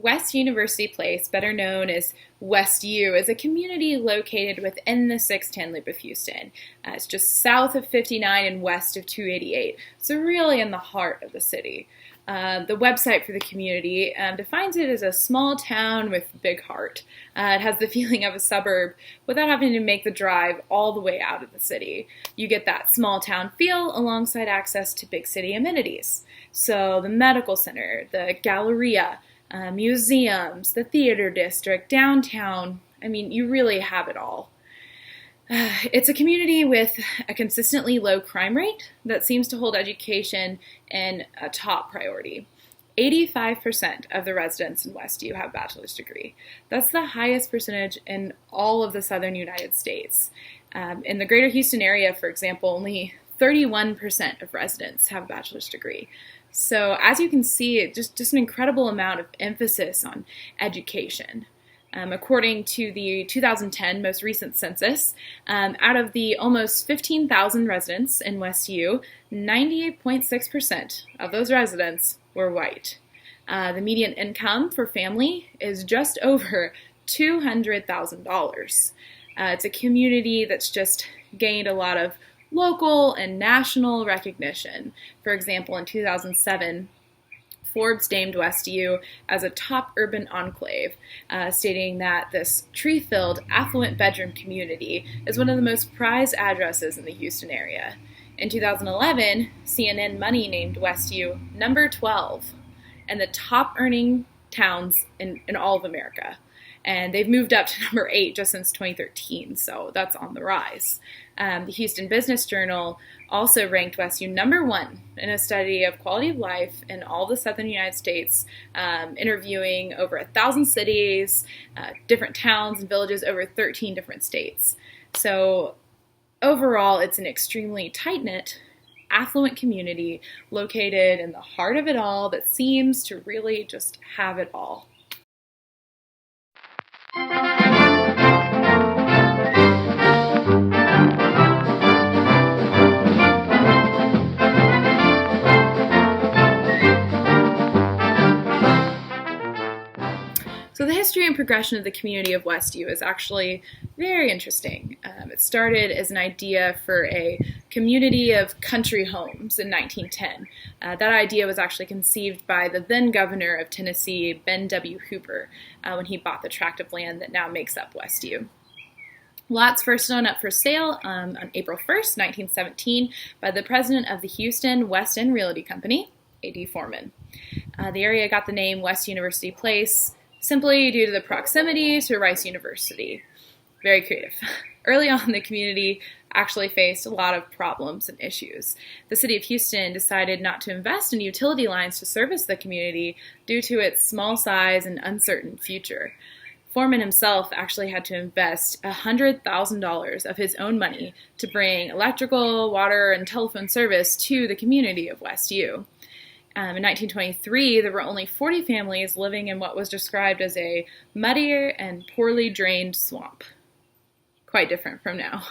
West University Place, better known as West U, is a community located within the 610 loop of Houston. It's just south of 59 and west of 288, so really in the heart of the city. The website for the community defines it as a small town with big heart. It has the feeling of a suburb without having to make the drive all the way out of the city. You get that small town feel alongside access to big city amenities. So the medical center, the Galleria, museums, the theater district, downtown. I mean, you really have it all. It's a community with a consistently low crime rate that seems to hold education in a top priority. 85% of the residents in West U have a bachelor's degree. That's the highest percentage in all of the southern United States. In the greater Houston area, for example, only 31% of residents have a bachelor's degree. So as you can see, just an incredible amount of emphasis on education. According to the 2010 most recent census, out of the almost 15,000 residents in West U, 98.6% of those residents were white. The median income for family is just over $200,000. It's a community that's just gained a lot of local and national recognition. For example, in 2007, Forbes named West U as a top urban enclave, stating that this tree-filled, affluent bedroom community is one of the most prized addresses in the Houston area. In 2011, CNN Money named West U number 12 and the top earning towns in all of America. And they've moved up to number 8 just since 2013, so that's on the rise. The Houston Business Journal also ranked West U number 1 in a study of quality of life in all the southern United States, interviewing over 1,000 cities, different towns and villages, over 13 different states. So overall, it's an extremely tight-knit, affluent community located in the heart of it all that seems to really just have it all. So the history and progression of the community of West U is actually very interesting. It started as an idea for a community of country homes in 1910. That idea was actually conceived by the then governor of Tennessee, Ben W. Hooper, when he bought the tract of land that now makes up West U. Lots first went up for sale on April 1st, 1917, by the president of the Houston West End Realty Company, A.D. Foreman. The area got the name West University Place simply due to the proximity to Rice University. Very creative. Early on, the community actually faced a lot of problems and issues. The city of Houston decided not to invest in utility lines to service the community due to its small size and uncertain future. Foreman himself actually had to invest $100,000 of his own money to bring electrical, water, and telephone service to the community of West U. In 1923, there were only 40 families living in what was described as a muddier and poorly drained swamp. Quite different from now.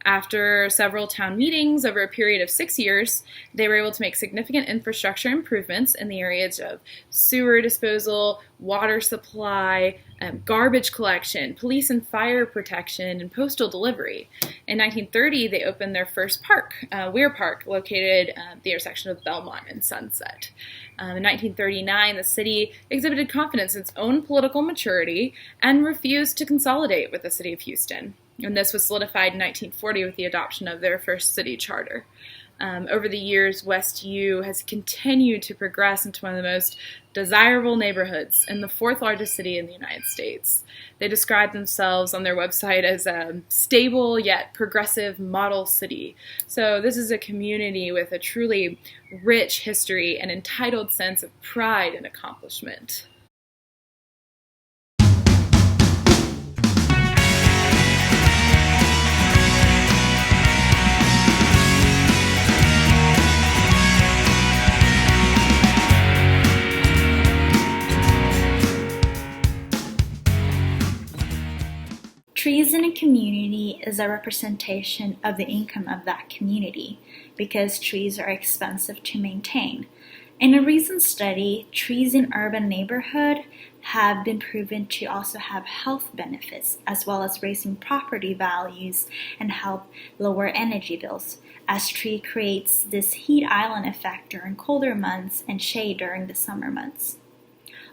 After several town meetings over a period of 6 years, they were able to make significant infrastructure improvements in the areas of sewer disposal, water supply, garbage collection, police and fire protection, and postal delivery. In 1930, they opened their first park, Weir Park, located at the intersection of Belmont and Sunset. In 1939, the city exhibited confidence in its own political maturity and refused to consolidate with the city of Houston. And this was solidified in 1940 with the adoption of their first city charter. Over the years, West U has continued to progress into one of the most desirable neighborhoods in the 4th largest city in the United States. They describe themselves on their website as a stable yet progressive model city. So this is a community with a truly rich history and entitled sense of pride and accomplishment. Trees in a community is a representation of the income of that community because trees are expensive to maintain. In a recent study, trees in urban neighborhoods have been proven to also have health benefits, as well as raising property values and help lower energy bills, as tree creates this heat island effect during colder months and shade during the summer months.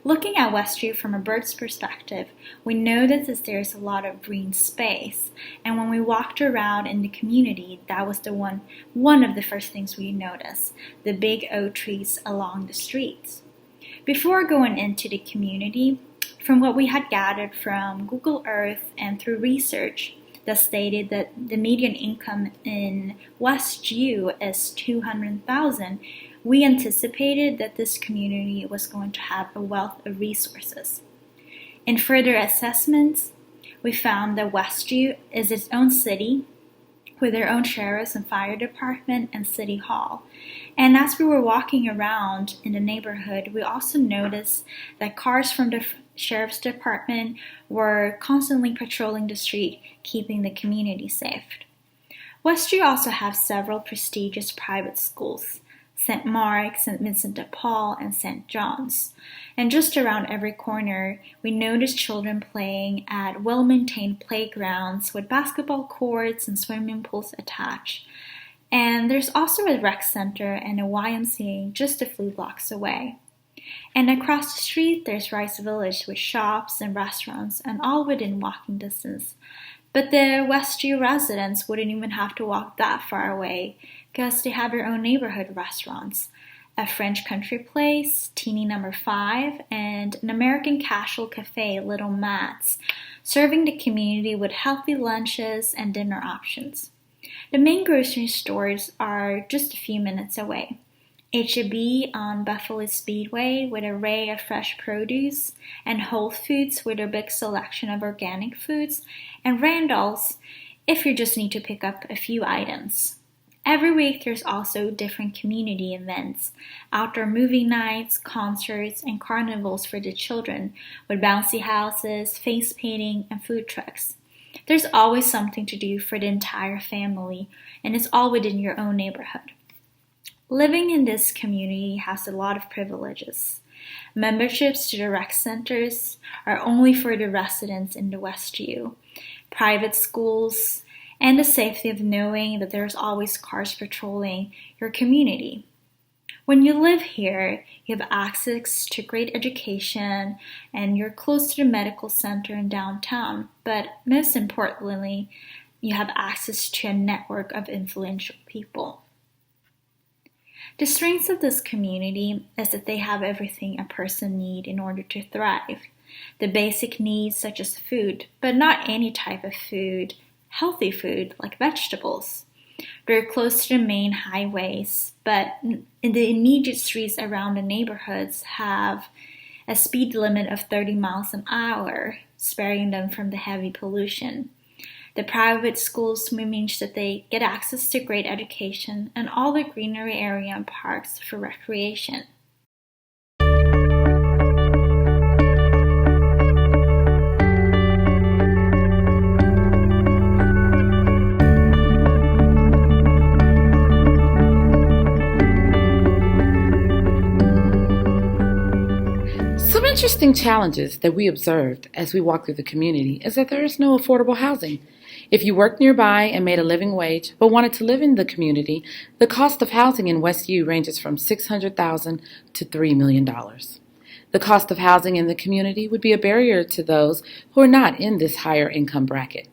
Looking at Westview from a bird's perspective, we noticed that there's a lot of green space, and when we walked around in the community, that was one of the first things we noticed, the big oak trees along the streets. Before going into the community, from what we had gathered from Google Earth and through research that stated that the median income in Westview is $200,000, we anticipated that this community was going to have a wealth of resources. In further assessments, we found that Westview is its own city with their own sheriff's and fire department and city hall. And as we were walking around in the neighborhood, we also noticed that cars from the sheriff's department were constantly patrolling the street, keeping the community safe. Westview also has several prestigious private schools: St. Mark, St. Vincent de Paul, and St. John's. And just around every corner, we noticed children playing at well-maintained playgrounds with basketball courts and swimming pools attached. And there's also a rec center and a YMCA just a few blocks away. And across the street, there's Rice Village with shops and restaurants, and all within walking distance. But the Westview residents wouldn't even have to walk that far away, because they have their own neighborhood restaurants, a French country place, Teeny Number 5, and an American casual cafe, Little Matt's, serving the community with healthy lunches and dinner options. The main grocery stores are just a few minutes away. H-E-B on Buffalo Speedway with an array of fresh produce, and Whole Foods with a big selection of organic foods, and Randall's if you just need to pick up a few items. Every week there's also different community events, outdoor movie nights, concerts, and carnivals for the children with bouncy houses, face painting, and food trucks. There's always something to do for the entire family, and it's all within your own neighborhood. Living in this community has a lot of privileges. Memberships to the rec centers are only for the residents in the Westview. Private schools, and the safety of knowing that there's always cars patrolling your community. When you live here, you have access to great education and you're close to the medical center in downtown, but most importantly, you have access to a network of influential people. The strengths of this community is that they have everything a person needs in order to thrive. The basic needs such as food, but not any type of food, healthy food like vegetables. They're close to the main highways, but in the immediate streets around the neighborhoods have a speed limit of 30 miles an hour, sparing them from the heavy pollution. The private schools means that they get access to great education and all the greenery area and parks for recreation. Some interesting challenges that we observed as we walked through the community is that there is no affordable housing. If you worked nearby and made a living wage but wanted to live in the community, the cost of housing in Westview ranges from $600,000 to $3 million. The cost of housing in the community would be a barrier to those who are not in this higher income bracket.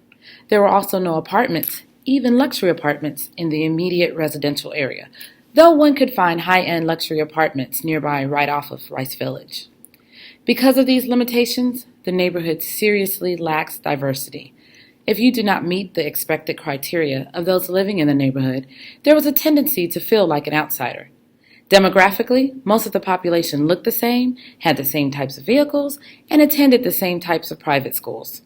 There were also no apartments, even luxury apartments, in the immediate residential area, though one could find high-end luxury apartments nearby right off of Rice Village. Because of these limitations, the neighborhood seriously lacks diversity. If you do not meet the expected criteria of those living in the neighborhood, there was a tendency to feel like an outsider. Demographically, most of the population looked the same, had the same types of vehicles, and attended the same types of private schools.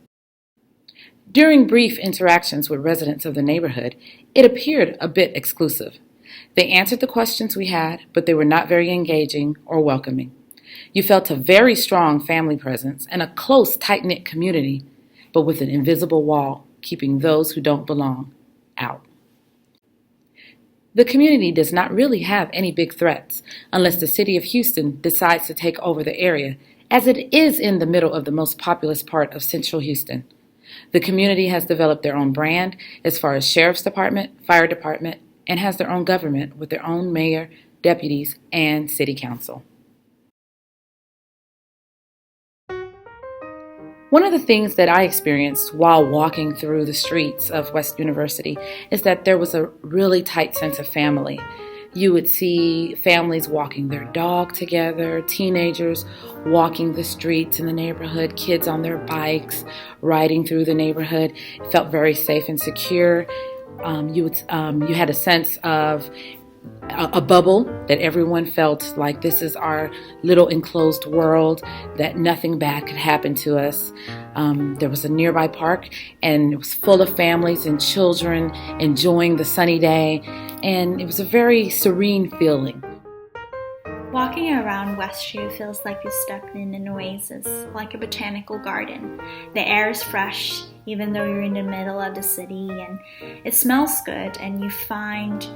During brief interactions with residents of the neighborhood, it appeared a bit exclusive. They answered the questions we had, but they were not very engaging or welcoming. You felt a very strong family presence and a close, tight-knit community, but with an invisible wall keeping those who don't belong out. The community does not really have any big threats unless the city of Houston decides to take over the area, as it is in the middle of the most populous part of central Houston. The community has developed their own brand as far as sheriff's department, fire department, and has their own government with their own mayor, deputies, and city council. One of the things that I experienced while walking through the streets of West University is that there was a really tight sense of family. You would see families walking their dog together, teenagers walking the streets in the neighborhood, kids on their bikes, riding through the neighborhood. It felt very safe and secure. You had a sense of a bubble that everyone felt like this is our little enclosed world, that nothing bad could happen to us. There was a nearby park, and it was full of families and children enjoying the sunny day, and it was a very serene feeling. Walking around WestU feels like you stepped in an oasis, like a botanical garden. The air is fresh, even though you're in the middle of the city, and it smells good, and you find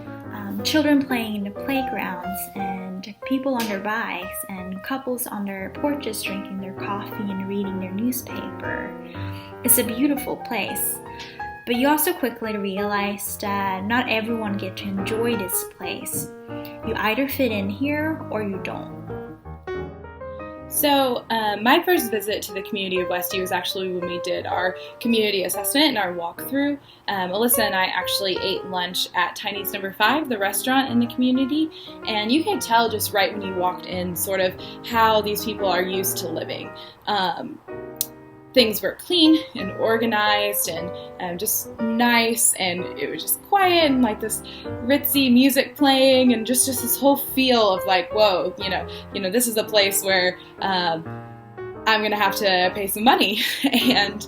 children playing in the playgrounds, and people on their bikes, and couples on their porches drinking their coffee and reading their newspaper. It's a beautiful place. But you also quickly realize that not everyone gets to enjoy this place. You either fit in here or you don't. So my first visit to the community of WestU was actually when we did our community assessment and our walkthrough. Alyssa and I actually ate lunch at Tiny's No. 5, the restaurant in the community, and you can tell just right when you walked in sort of how these people are used to living. Things were clean and organized and just nice, and it was just quiet and like this ritzy music playing and just this whole feel of like, whoa, you know, this is a place where I'm gonna have to pay some money, and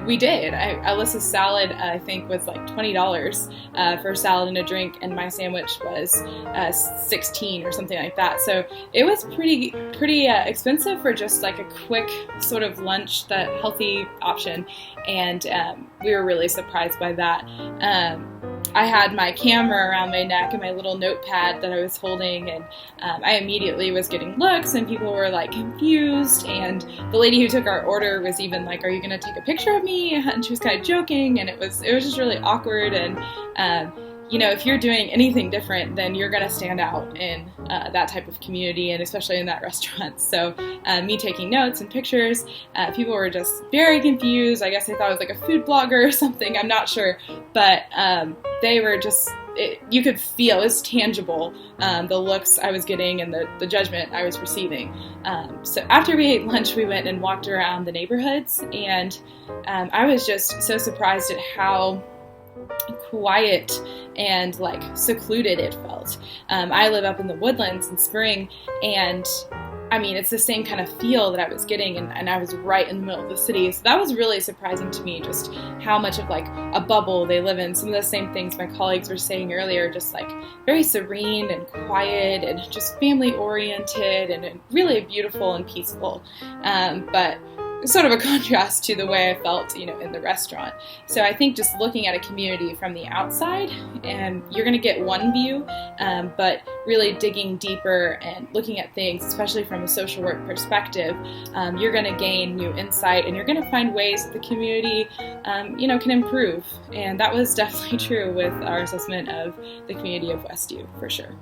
we did. Alyssa's salad, I think, was like $20 for a salad and a drink, and my sandwich was $16 or something like that. So it was pretty expensive for just like a quick sort of lunch, that healthy option, and we were really surprised by that. I had my camera around my neck and my little notepad that I was holding, and I immediately was getting looks, and people were like confused, and the lady who took our order was even like, "Are you going to take a picture of me?" And she was kind of joking, and it was just really awkward. And if you're doing anything different, then you're going to stand out in that type of community, and especially in that restaurant. So me taking notes and pictures, people were just very confused. I guess they thought I was like a food blogger or something. I'm not sure. But they were just, you could feel, it was tangible, the looks I was getting and the judgment I was receiving. So after we ate lunch, we went and walked around the neighborhoods, and I was just so surprised at how quiet and like secluded it felt. I live up in the Woodlands in Spring, and I mean, it's the same kind of feel that I was getting, and I was right in the middle of the city. So that was really surprising to me, just how much of like a bubble they live in. Some of the same things my colleagues were saying earlier, just like very serene and quiet and just family oriented and really beautiful and peaceful. But sort of a contrast to the way I felt, in the restaurant. So I think just looking at a community from the outside, and you're going to get one view, but really digging deeper and looking at things, especially from a social work perspective, you're going to gain new insight, and you're going to find ways that the community, can improve. And that was definitely true with our assessment of the community of WestU, for sure.